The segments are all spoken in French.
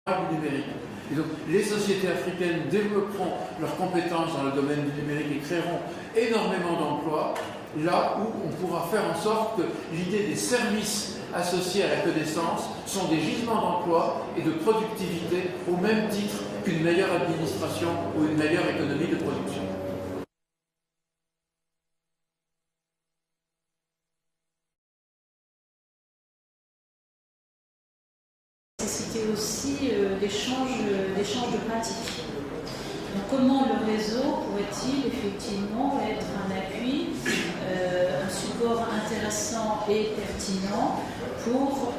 du numérique. Et donc, les sociétés africaines développeront leurs compétences dans le domaine du numérique et créeront énormément d'emplois, là où on pourra faire en sorte que l'idée des services associés à la connaissance sont des gisements d'emploi et de productivité au même titre qu'une meilleure administration ou une meilleure économie de production. C'était aussi d'échanges de pratiques. Donc, comment le réseau pourrait-il effectivement être un appui, un support intéressant et pertinent pour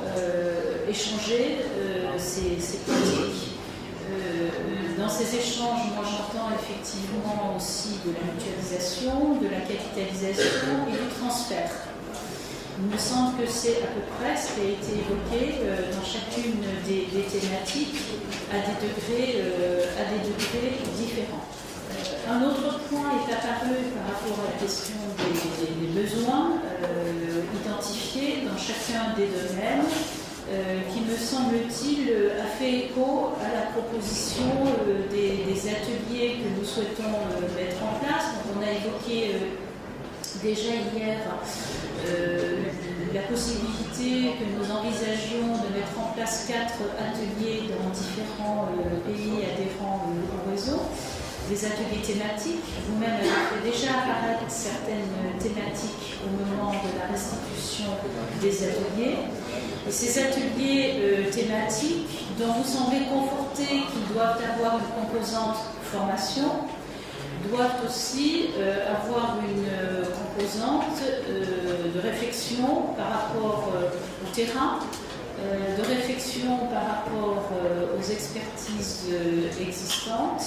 échanger ces pratiques. Dans ces échanges, moi j'entends effectivement aussi de la mutualisation, de la capitalisation et du transfert. Il me semble que c'est à peu près ce qui a été évoqué dans chacune des thématiques à des degrés différents. Un autre point est apparu par rapport à la question des besoins identifiés dans chacun des domaines qui, me semble-t-il, a fait écho à la proposition des ateliers que nous souhaitons mettre en place. Donc, on a évoqué déjà hier la possibilité que nous envisagions de mettre en place 4 ateliers dans différents pays adhérents au réseau, des ateliers thématiques. Vous-même avez fait déjà apparaître certaines thématiques au moment de la restitution des ateliers. Et ces ateliers thématiques, dont vous semblez confortés qu'ils doivent avoir une composante formation, doivent aussi avoir une composante de réflexion par rapport au terrain, de réflexion par rapport aux expertises existantes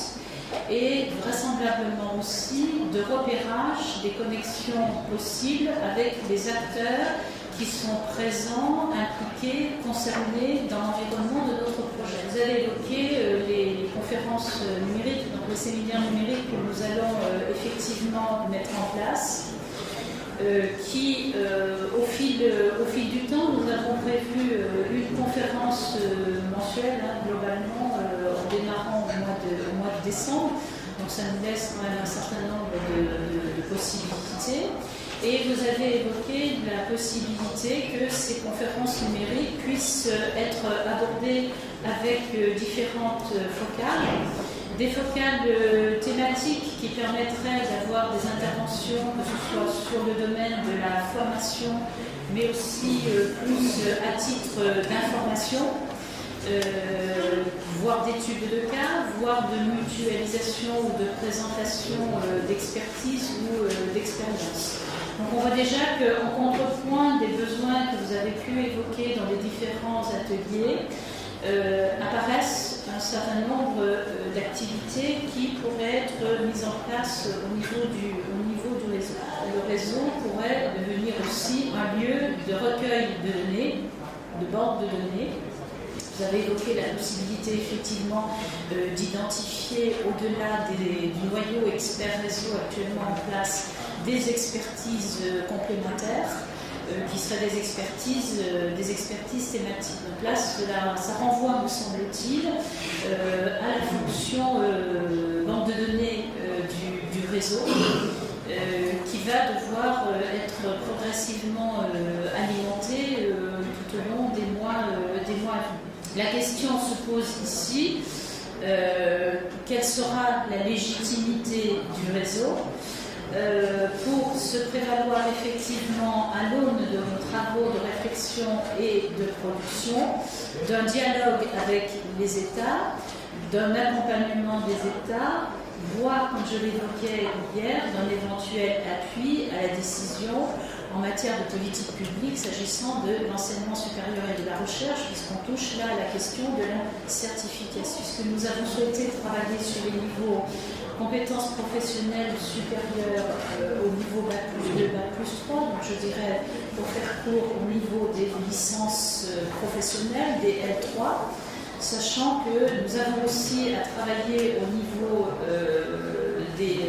et vraisemblablement aussi de repérage des connexions possibles avec les acteurs qui sont présents, impliqués, concernés dans l'environnement de notre projet. Vous avez évoqué les conférences numériques, donc les séminaires numériques que nous allons effectivement mettre en place, qui, au fil du temps, nous avons prévu une conférence mensuelle, globalement, en démarrant au mois de décembre. Donc ça nous laisse quand même un certain nombre de possibilités. Et vous avez évoqué la possibilité que ces conférences numériques puissent être abordées avec différentes focales, des focales thématiques qui permettraient d'avoir des interventions, que ce soit sur le domaine de la formation, mais aussi plus à titre d'information, voire d'études de cas, voire de mutualisation ou de présentation d'expertise ou d'expérience. Donc on voit déjà qu'en contrepoint des besoins que vous avez pu évoquer dans les différents ateliers, apparaissent un certain nombre d'activités qui pourraient être mises en place au niveau du réseau. Le réseau pourrait devenir aussi un lieu de recueil de données, de banque de données. Vous avez évoqué la possibilité effectivement d'identifier au-delà du noyau expert réseau actuellement en place des expertises complémentaires qui seraient des expertises thématiques. Donc là, ça renvoie, me semble-t-il, à la fonction banque de données du réseau qui va devoir être progressivement alimentée tout au long des mois à venir. La question se pose ici, quelle sera la légitimité du réseau pour se prévaloir effectivement à l'aune de nos travaux de réflexion et de production, d'un dialogue avec les États, d'un accompagnement des États, voire, comme je l'évoquais hier, d'un éventuel appui à la décision en matière de politique publique s'agissant de l'enseignement supérieur et de la recherche, puisqu'on touche là à la question de la certification. Puisque nous avons souhaité travailler sur les niveaux compétences professionnelles supérieures au niveau Bac+2, Bac+3, donc je dirais, pour faire court, au niveau des licences professionnelles, des L3, sachant que nous avons aussi à travailler au niveau des